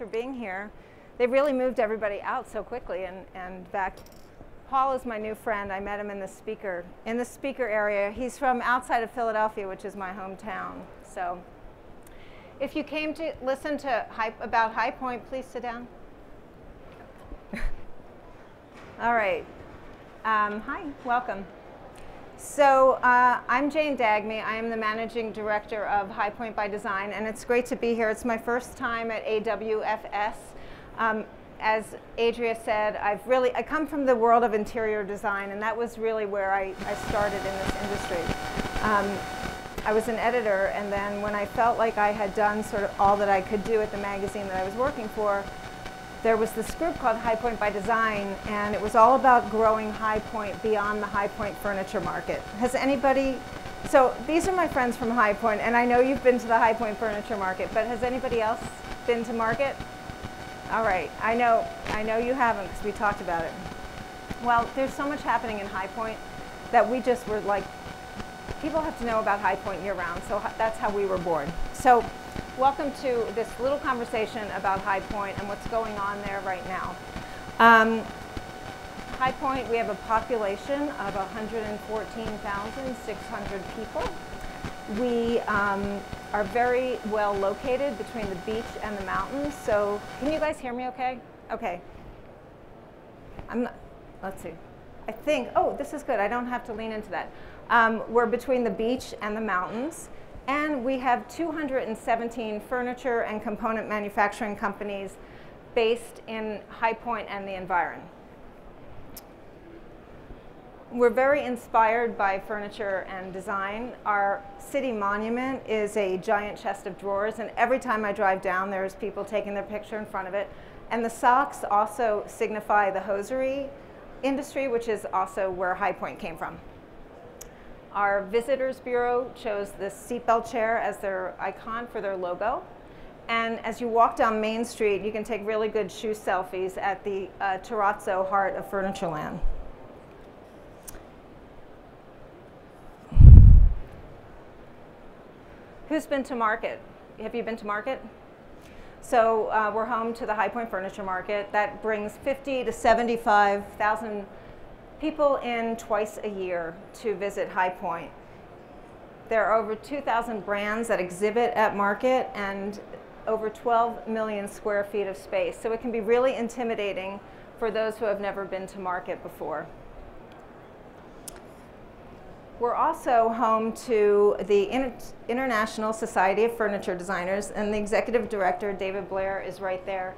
being here. They've really moved everybody out so quickly, and in fact, Paul is my new friend. I met him in the speaker area. He's from outside of Philadelphia, which is my hometown. So if you came to listen to about High Point, please sit down. All right. Hi, welcome. So I'm Jane Dagmi. I am the Managing Director of High Point by Design, and it's great to be here. It's my first time at AWFS. As Adria said, I come from the world of interior design, and that was really where I started in this industry. I was an editor, and then when I felt like I had done sort of all that I could do at the magazine that I was working for, there was this group called High Point by Design, and it was all about growing High Point beyond the High Point furniture market. Has anybody, so these are my friends from High Point, and I know you've been to the High Point furniture market, but has anybody else been to market? All right, I know you haven't because we talked about it. Well, there's so much happening in High Point that we just were like, people have to know about High Point year round, so that's how we were born. So welcome to this little conversation about High Point and what's going on there right now. High Point, we have a population of 114,600 people. We are very well located between the beach and the mountains. So can you guys hear me okay? Okay. Let's see. I think, oh, this is good. I don't have to lean into that. We're between the beach and the mountains. And we have 217 furniture and component manufacturing companies based in High Point and the environment. We're very inspired by furniture and design. Our city monument is a giant chest of drawers, and every time I drive down, there's people taking their picture in front of it. And the socks also signify the hosiery industry, which is also where High Point came from. Our Visitors Bureau chose this seatbelt chair as their icon for their logo. And as you walk down Main Street, you can take really good shoe selfies at the Terrazzo heart of Furnitureland. Who's been to market? Have you been to market? So we're home to the High Point Furniture Market. That brings 50 to 75,000 people in twice a year to visit High Point. There are over 2,000 brands that exhibit at market and over 12 million square feet of space. So it can be really intimidating for those who have never been to market before. We're also home to the International Society of Furniture Designers, and the executive director, David Blair, is right there.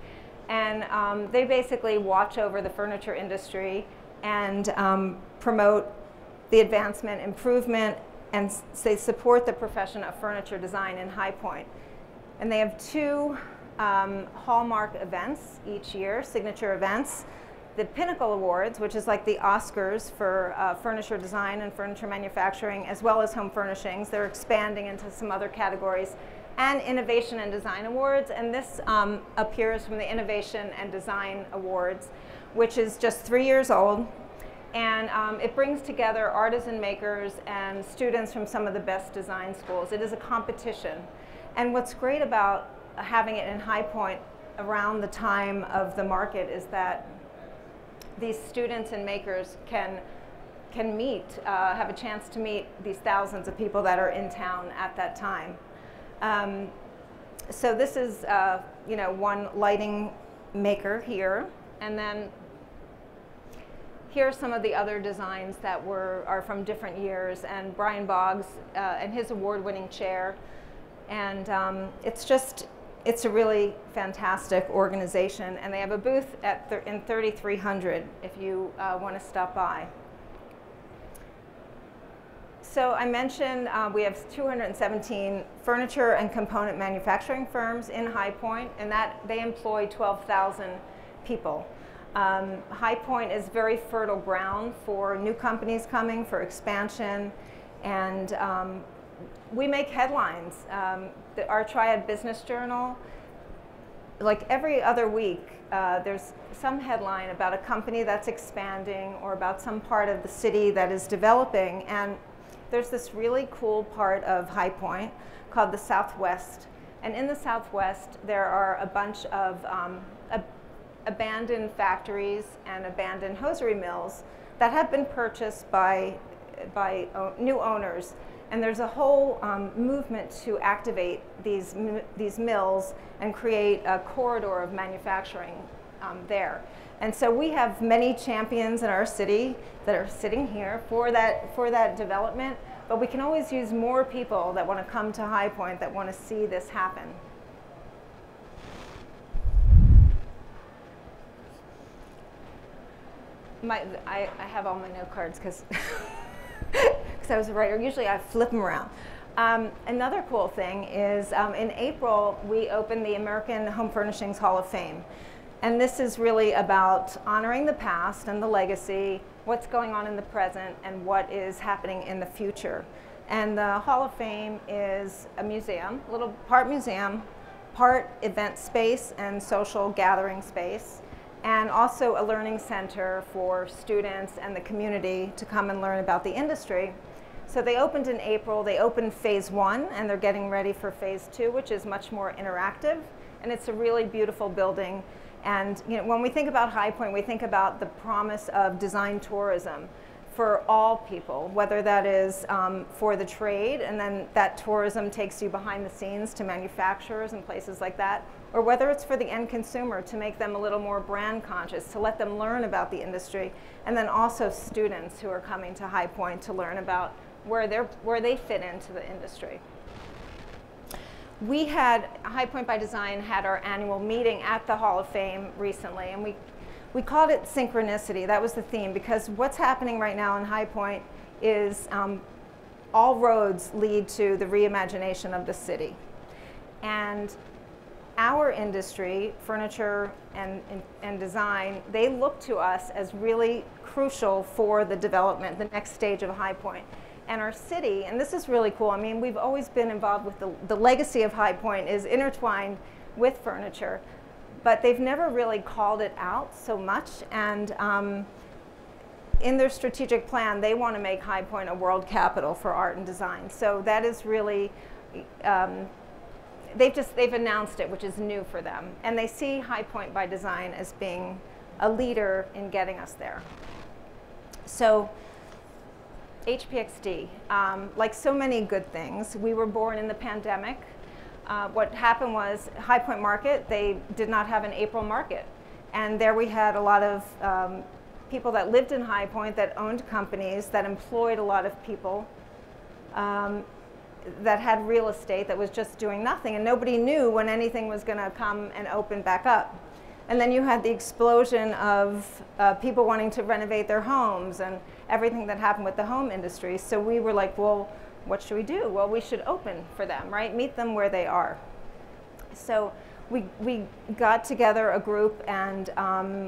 And they basically watch over the furniture industry and promote the advancement, improvement, and they support the profession of furniture design in High Point. And they have two hallmark events each year, signature events. The Pinnacle Awards, which is like the Oscars for furniture design and furniture manufacturing, as well as home furnishings. They're expanding into some other categories. And Innovation and Design Awards, and this appears from the Innovation and Design Awards, which is just 3 years old, and it brings together artisan makers and students from some of the best design schools. It is a competition, and what's great about having it in High Point around the time of the market is that these students and makers can meet, have a chance to meet these thousands of people that are in town at that time. So this is one lighting maker here, and then here are some of the other designs that are from different years, and Brian Boggs and his award-winning chair. And it's a really fantastic organization, and they have a booth in 3300 if you want to stop by. So I mentioned we have 217 furniture and component manufacturing firms in High Point, and that they employ 12,000 people. High Point is very fertile ground for new companies coming, for expansion, and we make headlines. Our Triad Business Journal, like every other week, there's some headline about a company that's expanding or about some part of the city that is developing. And there's this really cool part of High Point called the Southwest And in the Southwest, there are a bunch of abandoned factories and abandoned hosiery mills that have been purchased by new owners. And there's a whole movement to activate these mills and create a corridor of manufacturing there. And so we have many champions in our city that are sitting here for that development, but we can always use more people that want to come to High Point, that want to see this happen. I have all my note cards because I was a writer. Usually I flip them around. Another cool thing is in April we opened the American Home Furnishings Hall of Fame. And this is really about honoring the past and the legacy, what's going on in the present, and what is happening in the future. And the Hall of Fame is a museum, a little part museum, part event space and social gathering space, and also a learning center for students and the community to come and learn about the industry. So they opened in April. They opened phase 1, and they're getting ready for phase 2, which is much more interactive. And it's a really beautiful building. And you know, when we think about High Point, we think about the promise of design tourism for all people, whether that is for the trade, and then that tourism takes you behind the scenes to manufacturers and places like that, or whether it's for the end consumer to make them a little more brand conscious, to let them learn about the industry, and then also students who are coming to High Point to learn about where they fit into the industry. We had, High Point by Design had our annual meeting at the Hall of Fame recently, and we called it Synchronicity. That was the theme, because what's happening right now in High Point is all roads lead to the reimagination of the city. And our industry, furniture and design, they look to us as really crucial for the development, the next stage of High Point. And our city, and this is really cool, I mean, we've always been involved with the legacy of High Point is intertwined with furniture, but they've never really called it out so much. And in their strategic plan, they want to make High Point a world capital for art and design. So that is really, they've announced it, which is new for them. And they see High Point by Design as being a leader in getting us there. So HPxD, like so many good things, we were born in the pandemic. What happened was High Point Market, they did not have an April market. And there we had a lot of people that lived in High Point that owned companies that employed a lot of people that had real estate that was just doing nothing. And nobody knew when anything was going to come and open back up. And then you had the explosion of people wanting to renovate their homes and everything that happened with the home industry. So we were like, well, what should we do? Well, we should open for them, right? Meet them where they are. So we got together a group, and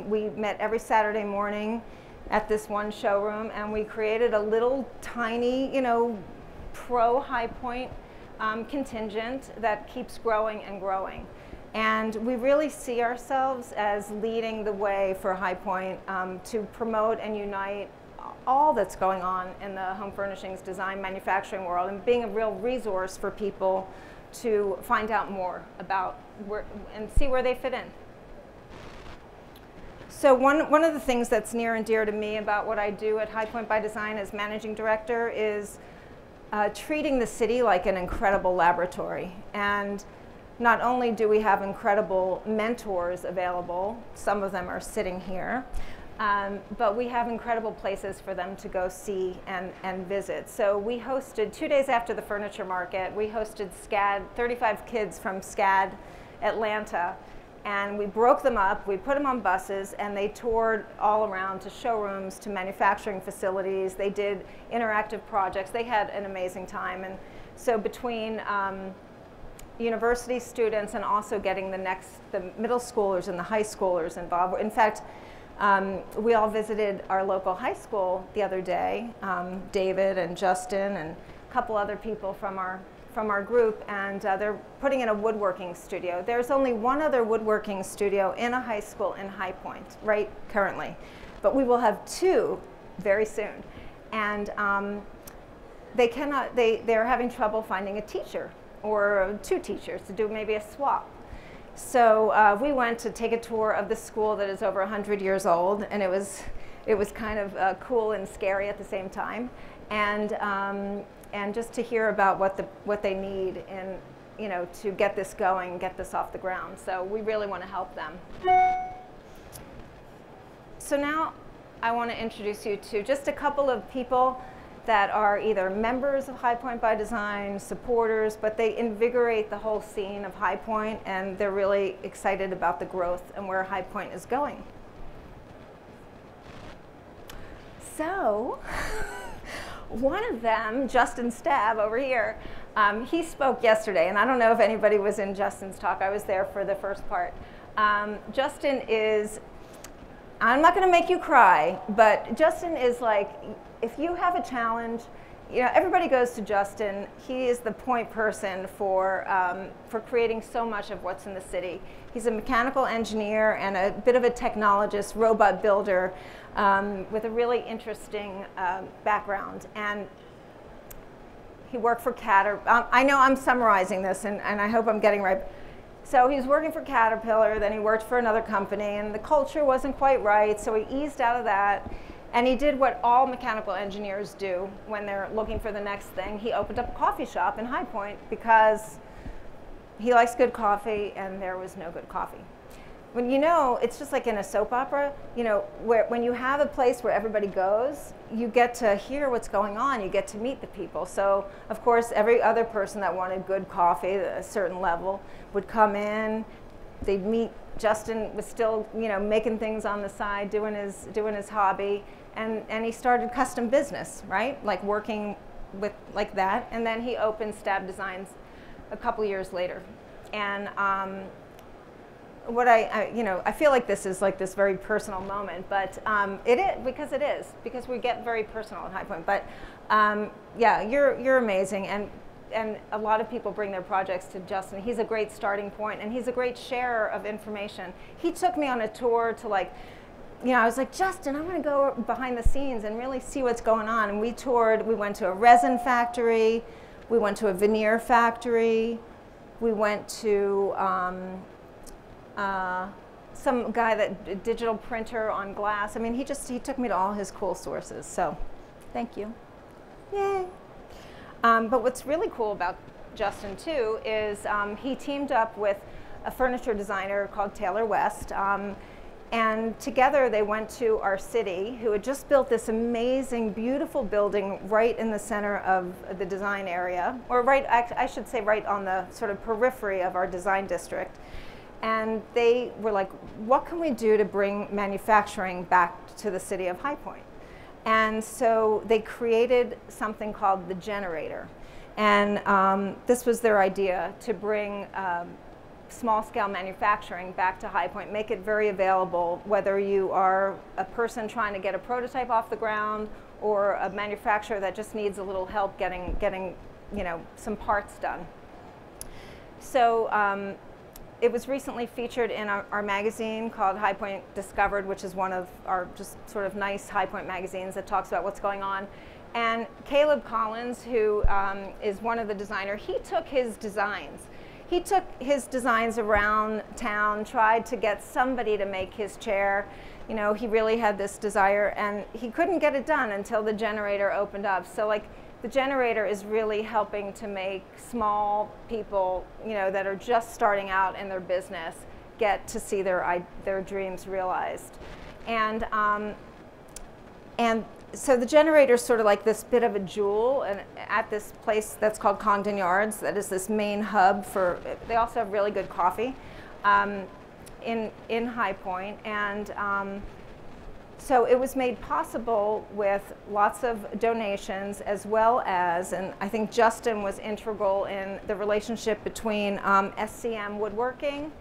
we met every Saturday morning at this one showroom, and we created a little tiny, you know, pro High Point contingent that keeps growing and growing. And we really see ourselves as leading the way for High Point to promote and unite all that's going on in the home furnishings, design, manufacturing world, and being a real resource for people to find out more about where and see where they fit in. So one of the things that's near and dear to me about what I do at High Point by Design as managing director is treating the city like an incredible laboratory. And not only do we have incredible mentors available, some of them are sitting here, but we have incredible places for them to go see and visit. So we hosted, 2 days after the furniture market, we hosted SCAD, 35 kids from SCAD Atlanta, and we broke them up, we put them on buses, and they toured all around to showrooms, to manufacturing facilities. They did interactive projects. They had an amazing time. And so between university students and also getting the middle schoolers and the high schoolers involved. In fact, we all visited our local high school the other day, David and Justin and a couple other people from our group, and they're putting in a woodworking studio. There's only one other woodworking studio in a high school in High Point, right, currently. But we will have 2 very soon. And they're having trouble finding a teacher. or 2 teachers to do maybe a swap. So we went to take a tour of the school that is over 100 years old, and it was kind of cool and scary at the same time, and just to hear about what they need in, you know, to get this going, get this off the ground. So we really want to help them. So now I want to introduce you to just a couple of people that are either members of High Point by Design, supporters, but they invigorate the whole scene of High Point, and they're really excited about the growth and where High Point is going. So, one of them, Justin Stab over here, he spoke yesterday, and I don't know if anybody was in Justin's talk. I was there for the first part. Justin is, I'm not going to make you cry, but Justin is like, if you have a challenge, you know, everybody goes to Justin. He is the point person for creating so much of what's in the city. He's a mechanical engineer and a bit of a technologist, robot builder, with a really interesting background. And he worked for Caterpillar. I know I'm summarizing this, and I hope I'm getting right. So he was working for Caterpillar, then he worked for another company, and the culture wasn't quite right, so he eased out of that. And he did what all mechanical engineers do when they're looking for the next thing. He opened up a coffee shop in High Point because he likes good coffee, and there was no good coffee. When, you know, it's just like in a soap opera, you know, when you have a place where everybody goes, you get to hear what's going on, you get to meet the people. So, of course, every other person that wanted good coffee at a certain level would come in, they'd meet. Justin was still, you know, making things on the side, doing his hobby, and he started custom business, right? Like working with like that, and then he opened Stab Designs a couple years later. And what you know, I feel like this is like this very personal moment, but it is because we get very personal at High Point. But yeah, you're amazing, and a lot of people bring their projects to Justin. He's a great starting point, and he's a great sharer of information. He took me on a tour to, like, you know, I was like, Justin, I want to go behind the scenes and really see what's going on. And we toured, we went to a resin factory, we went to a veneer factory, we went to some guy that digital printer on glass. I mean, he took me to all his cool sources. So, thank you. Yay. But what's really cool about Justin, too, is he teamed up with a furniture designer called Taylor West, and together they went to our city, who had just built this amazing, beautiful building right in the center of the design area, or right, I should say right on the sort of periphery of our design district. And they were like, what can we do to bring manufacturing back to the city of High Point? And so they created something called the Generator. And this was their idea, to bring small-scale manufacturing back to High Point, make it very available, whether you are a person trying to get a prototype off the ground or a manufacturer that just needs a little help getting you know, some parts done. So it was recently featured in our magazine called High Point Discovered, which is one of our just sort of nice High Point magazines that talks about what's going on. And Caleb Collins, who is one of the designers, he took his designs. He took his designs around town, tried to get somebody to make his chair. You know, he really had this desire, and he couldn't get it done until the Generator opened up. So, like, the Generator is really helping to make small people, you know, that are just starting out in their business, get to see their dreams realized. And so the Generator is sort of like this bit of a jewel, and at this place that's called Congdon Yards, that is this main hub for, they also have really good coffee in High Point. And so it was made possible with lots of donations, as well as, and I think Justin was integral in the relationship between SCM Woodworking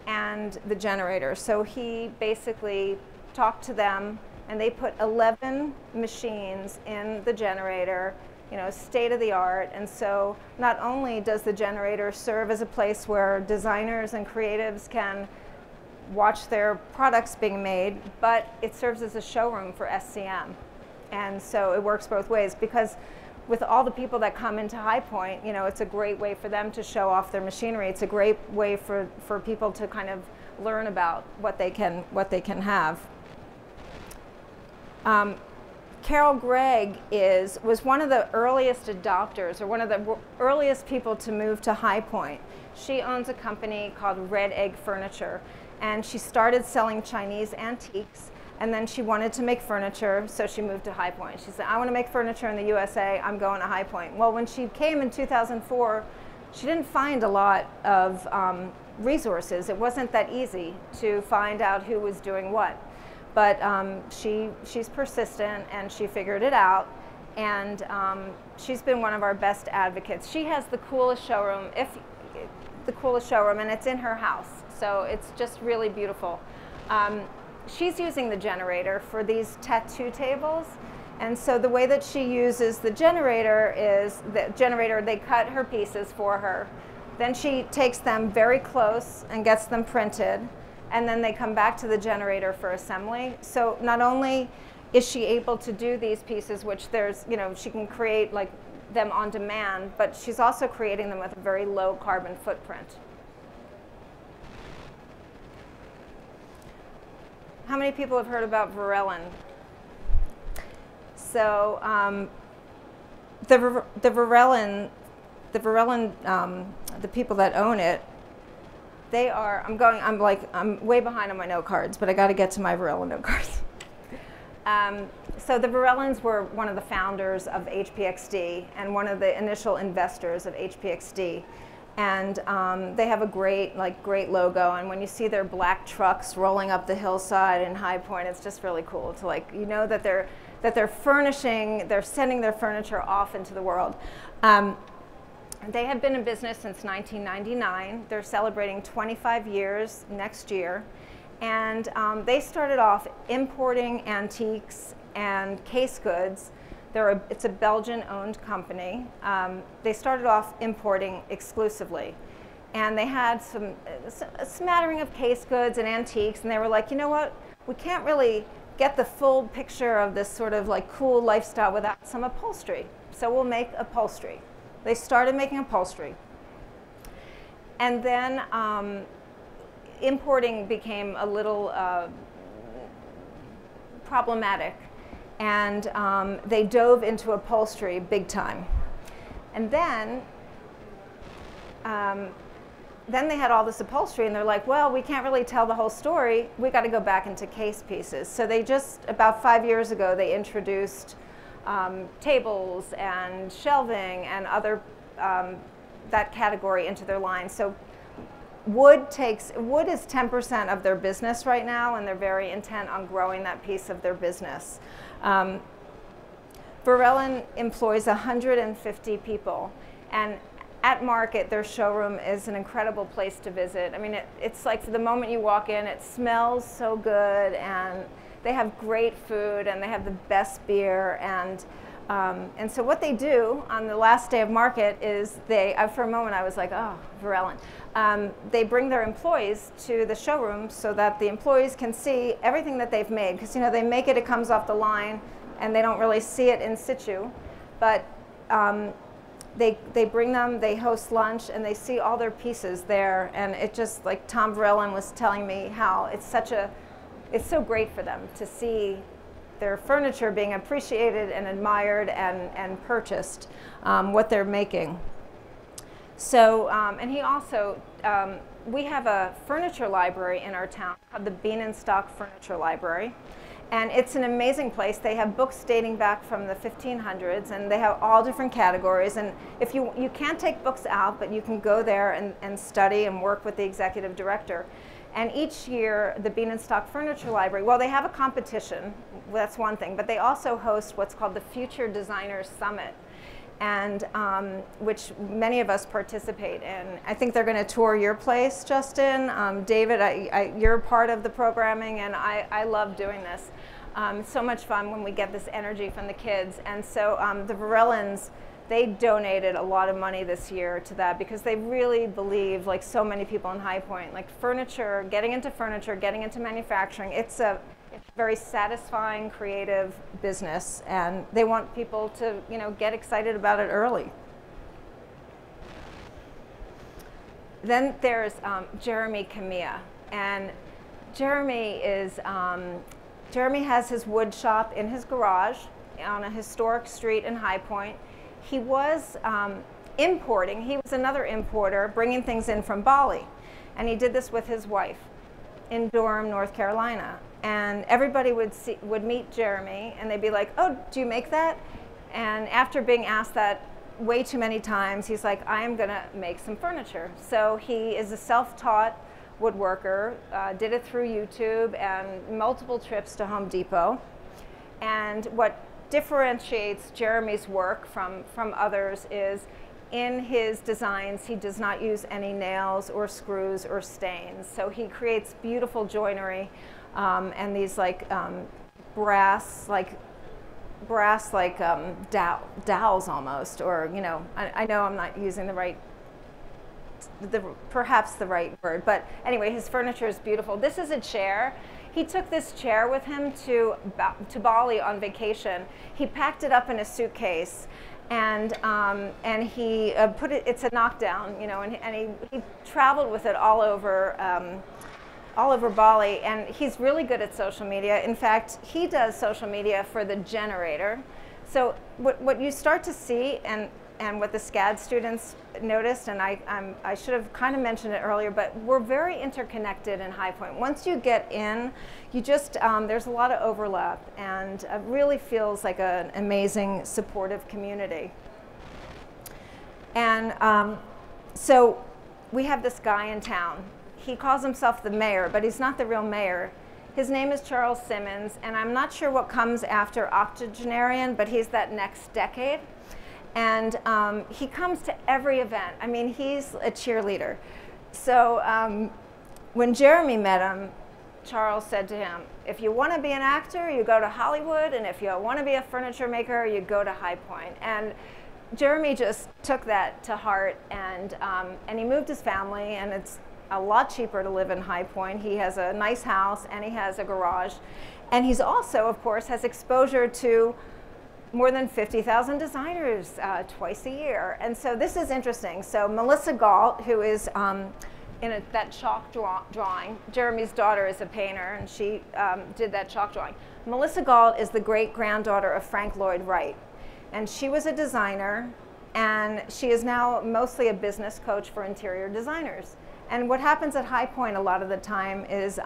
and the Generator. So he basically talked to them, and they put 11 machines in the Generator, you know, state of the art. And so not only does the Generator serve as a place where designers and creatives can watch their products being made, but it serves as a showroom for SCM. And so it works both ways, because with all the people that come into High Point, you know, it's a great way for them to show off their machinery. It's a great way for people to kind of learn about what they can have. Carol Gregg was one of the earliest adopters, or one of the earliest people to move to High Point. She owns a company called Red Egg Furniture, and she started selling Chinese antiques, and then she wanted to make furniture, so she moved to High Point. She said, I want to make furniture in the USA, I'm going to High Point. Well, when she came in 2004, she didn't find a lot of resources. It wasn't that easy to find out who was doing what. But she's persistent, and she figured it out, and she's been one of our best advocates. She has the coolest showroom, and it's in her house, so it's just really beautiful. She's using the generator for these tattoo tables, and so the way that she uses the generator is they cut her pieces for her, then she takes them very close and gets them printed, and then they come back to the generator for assembly. So not only is she able to do these pieces, which there's, you know, she can create like them on demand, but she's also creating them with a very low carbon footprint. How many people have heard about Varellin? So the Varellin, the people that own it, they are, I'm way behind on my note cards, but I got to get to my Varellin note cards. So the Varellins were one of the founders of HPxD and one of the initial investors of HPxD. And they have a great logo, and when you see their black trucks rolling up the hillside in High Point, it's just really cool to, like, you know that they're sending their furniture off into the world. They have been in business since 1999. They're celebrating 25 years next year. And they started off importing antiques and case goods. It's a Belgian-owned company. They started off importing exclusively. And they had a smattering of case goods and antiques, and they were like, you know what? We can't really get the full picture of this sort of like cool lifestyle without some upholstery. So we'll make upholstery. They started making upholstery. And then importing became a little problematic, and they dove into upholstery big time. And then they had all this upholstery, and they're like, well, we can't really tell the whole story. We got to go back into case pieces. So they just, about 5 years ago, they introduced tables and shelving and other that category into their line. So wood is 10% of their business right now, and they're very intent on growing that piece of their business. Varellin employs 150 people, and at market, their showroom is an incredible place to visit. I mean, it's like the moment you walk in, it smells so good, and they have great food, and they have the best beer, and so what they do on the last day of market is for a moment I was like, oh, Varellin. They bring their employees to the showroom so that the employees can see everything that they've made, because, you know, they make it comes off the line, and they don't really see it in situ, but they bring them, they host lunch, and they see all their pieces there, and it just, like Tom Varellin was telling me how it's so great for them to see their furniture being appreciated and admired and purchased, what they're making. So, and he also, we have a furniture library in our town called the Bean and Stock Furniture Library. And it's an amazing place. They have books dating back from the 1500s, and they have all different categories. And if you can't take books out, but you can go there and study and work with the executive director. And each year, the Bean and Stock Furniture Library, well, they have a competition, that's one thing, but they also host what's called the Future Designers Summit, and which many of us participate in. I think they're going to tour your place, Justin. David, you're part of the programming, and I love doing this. It's so much fun when we get this energy from the kids. And so the Varellins, they donated a lot of money this year to that, because they really believe, like so many people in High Point, like furniture, getting into manufacturing, it's It's a very satisfying, creative business, and they want people to, you know, get excited about it early. Then there's Jeremy Camilla, and Jeremy has his wood shop in his garage on a historic street in High Point. He was importing. He was another importer, bringing things in from Bali, and he did this with his wife in Durham, North Carolina. And everybody would meet Jeremy, and they'd be like, "Oh, do you make that?" And after being asked that way too many times, he's like, "I am gonna make some furniture." So he is a self-taught woodworker, did it through YouTube and multiple trips to Home Depot. And what differentiates Jeremy's work from others is in his designs, he does not use any nails or screws or stains. So he creates beautiful joinery and these like brass dowels almost, or, you know, I know I'm not using perhaps the right word, but anyway, his furniture is beautiful. This is a chair. He took this chair with him to Bali on vacation. He packed it up in a suitcase, and he put it. It's a knockdown, you know, and he traveled with it all over Bali, and he's really good at social media. In fact, he does social media for the generator. So what you start to see, and what the SCAD students noticed, and I should have kind of mentioned it earlier, but we're very interconnected in High Point. Once you get in, you just, there's a lot of overlap, and it really feels like an amazing, supportive community. And so we have this guy in town. He calls himself the mayor, but he's not the real mayor. His name is Charles Simmons, and I'm not sure what comes after octogenarian, but he's that next decade. And he comes to every event. I mean, he's a cheerleader. So when Jeremy met him, Charles said to him, "If you want to be an actor, you go to Hollywood, and if you want to be a furniture maker, you go to High Point." And Jeremy just took that to heart, and he moved his family, and it's a lot cheaper to live in High Point. He has a nice house, and he has a garage. And he's also, of course, has exposure to more than 50,000 designers twice a year. And so this is interesting. So Melissa Galt, who is in that chalk drawing, Jeremy's daughter is a painter, and she did that chalk drawing. Melissa Galt is the great-granddaughter of Frank Lloyd Wright. And she was a designer, and she is now mostly a business coach for interior designers. And what happens at High Point a lot of the time is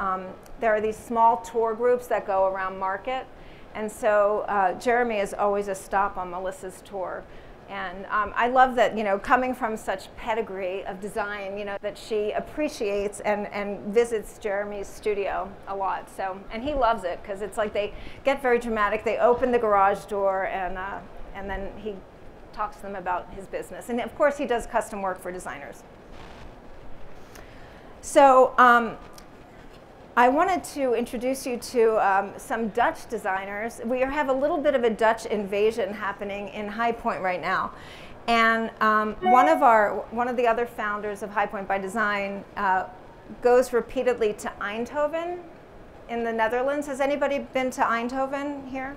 there are these small tour groups that go around Market. And so Jeremy is always a stop on Melissa's tour. And I love that, you know, coming from such pedigree of design, you know, that she appreciates and visits Jeremy's studio a lot. So, and he loves it, because it's like they get very dramatic. They open the garage door, and then he talks to them about his business. And of course, he does custom work for designers. So I wanted to introduce you to some Dutch designers. We have a little bit of a Dutch invasion happening in High Point right now. And one of the other founders of High Point by Design goes repeatedly to Eindhoven in the Netherlands. Has anybody been to Eindhoven here?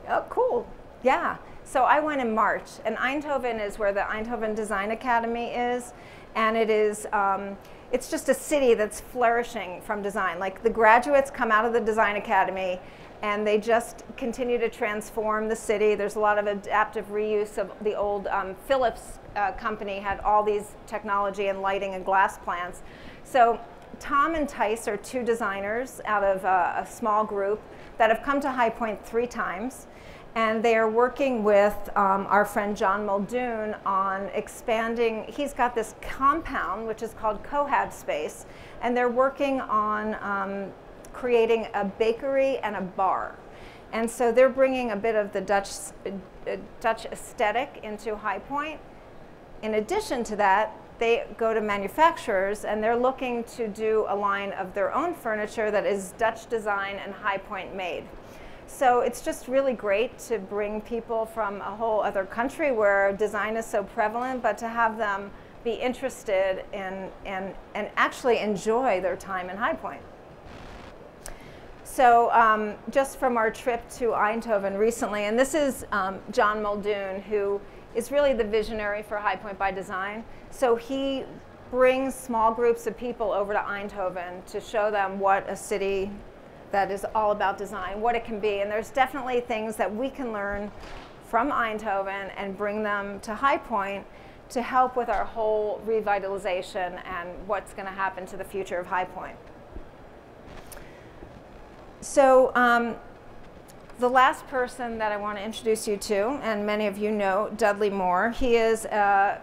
Oh, cool. Yeah. So I went in March, and Eindhoven is where the Eindhoven Design Academy is, and it is it's just a city that's flourishing from design. Like, the graduates come out of the Design Academy, and they just continue to transform the city. There's a lot of adaptive reuse of the old Philips company had all these technology and lighting and glass plants. So Tom and Tice are two designers out of a small group that have come to High Point 3 times. And they are working with our friend John Muldoon on expanding. He's got this compound, which is called Cohab Space, and they're working on creating a bakery and a bar. And so they're bringing a bit of the Dutch aesthetic into High Point. In addition to that, they go to manufacturers, and they're looking to do a line of their own furniture that is Dutch design and High Point made. So it's just really great to bring people from a whole other country where design is so prevalent, but to have them be interested in and actually enjoy their time in High Point. So just from our trip to Eindhoven recently, and this is John Muldoon, who is really the visionary for High Point by Design. So he brings small groups of people over to Eindhoven to show them what a city that is all about design, what it can be. And there's definitely things that we can learn from Eindhoven and bring them to High Point to help with our whole revitalization and what's going to happen to the future of High Point. So the last person that I want to introduce you to, and many of you know Dudley Moore, he is a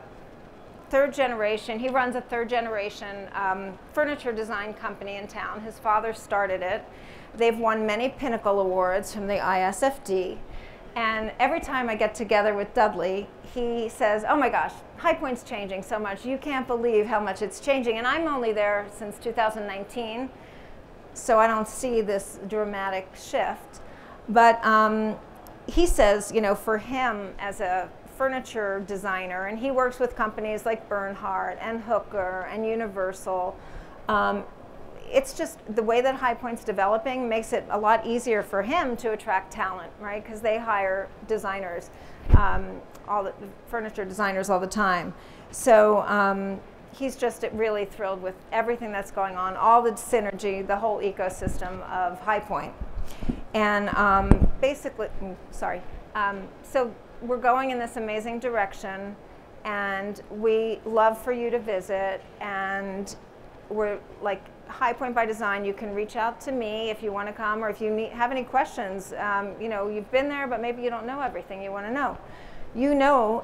third generation. He runs a third generation furniture design company in town. His father started it. They've won many Pinnacle Awards from the ISFD. And every time I get together with Dudley, he says, oh my gosh, High Point's changing so much. You can't believe how much it's changing. And I'm only there since 2019, so I don't see this dramatic shift. But he says, you know, for him as a furniture designer, and he works with companies like Bernhardt and Hooker and Universal, it's just the way that High Point's developing makes it a lot easier for him to attract talent, right? Because they hire designers, all the furniture designers all the time. So he's just really thrilled with everything that's going on, all the synergy, the whole ecosystem of High Point. And basically, so we're going in this amazing direction, and we love for you to visit, and we're like High Point by Design. You can reach out to me if you want to come, or if you have any questions. You know, you've been there, but maybe you don't know everything you want to know. You know,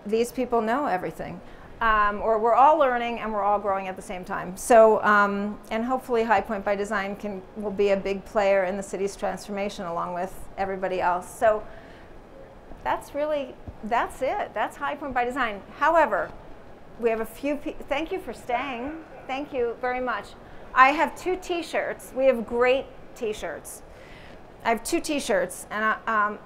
these people know everything. Or we're all learning and we're all growing at the same time. So, and hopefully High Point by Design will be a big player in the city's transformation along with everybody else. So that's it. That's High Point by Design. However, we have a few thank you for staying. Thank you very much. I have 2 t-shirts. We have great t-shirts. I have 2 t-shirts, and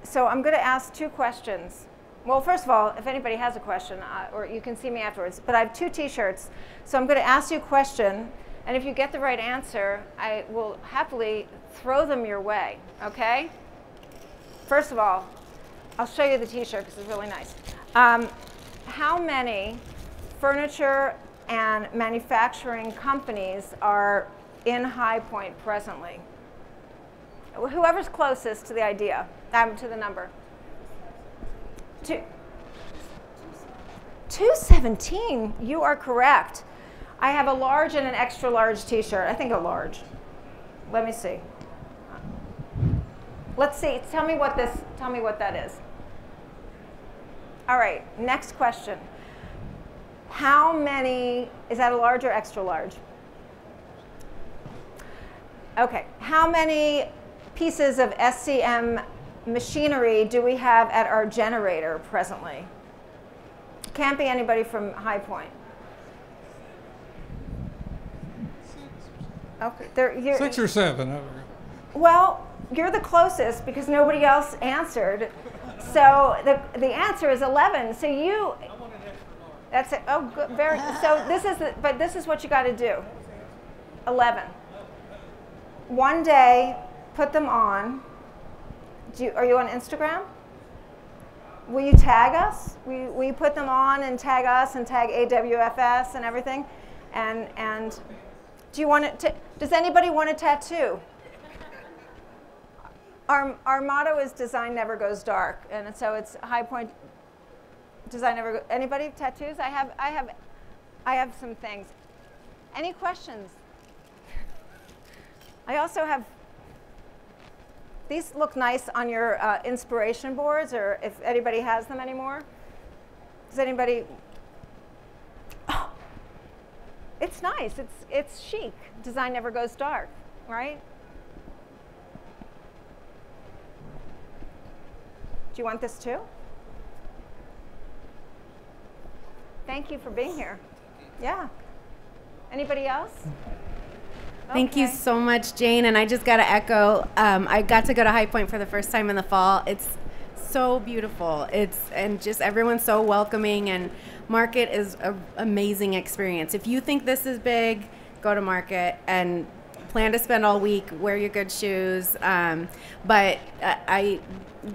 so I'm going to ask 2 questions. Well, first of all, if anybody has a question, or you can see me afterwards, but I have 2 t-shirts. So I'm going to ask you a question, and if you get the right answer, I will happily throw them your way, okay? First of all, I'll show you the t-shirt because it's really nice. How many furniture and manufacturing companies are in High Point presently? Whoever's closest to the idea, to the number. 217, you are correct. I have a large and an extra large t-shirt. I think a large. Let me see. Let's see, tell me what that is. All right, next question. How many, is that a large or extra large? Okay, how many pieces of SCM machinery do we have at our generator presently? Can't be anybody from High Point. Okay, 6 or 7. Well, you're the closest because nobody else answered. So the answer is 11. So you. That's it. Oh, good. Very. So this is what you got to do. 11. One day, put them on. Are you on Instagram? Will you tag us? Will you put them on and tag us and tag AWFS and everything? And do you want to? Does anybody want a tattoo? Our motto is design never goes dark, and so it's High Point. Design never go. Anybody tattoos? I have some things. Any questions? I also have. These look nice on your inspiration boards, or if anybody has them anymore. Does anybody? Oh, it's nice. It's chic. Design never goes dark, right? Do you want this too? Thank you for being here. Yeah. Anybody else? Thank you so much, Jane. And I just got to echo, I got to go to High Point for the first time in the fall. It's so beautiful. And just everyone's so welcoming, and Market is an amazing experience. If you think this is big, go to Market, and plan to spend all week. Wear your good shoes. But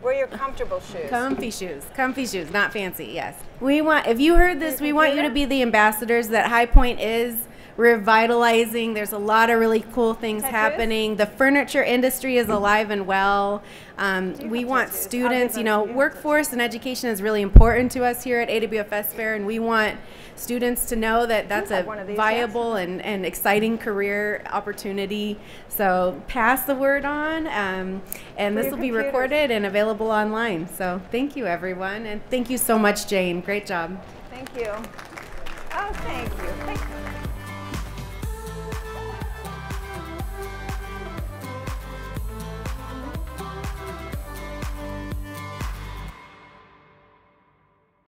wear your comfortable shoes. Comfy shoes, not fancy. Yes. We want, if you heard this, we want you to be the ambassadors that High Point is revitalizing. There's a lot of really cool things happening. The furniture industry is alive and well. We want students, you know, workforce and education is really important to us here at AWFS Fair, and we want students to know that that's a viable and exciting career opportunity. So pass the word on, and this will be recorded and available online. So thank you, everyone, and thank you so much, Jane. Great job. Thank you. Oh, thank you.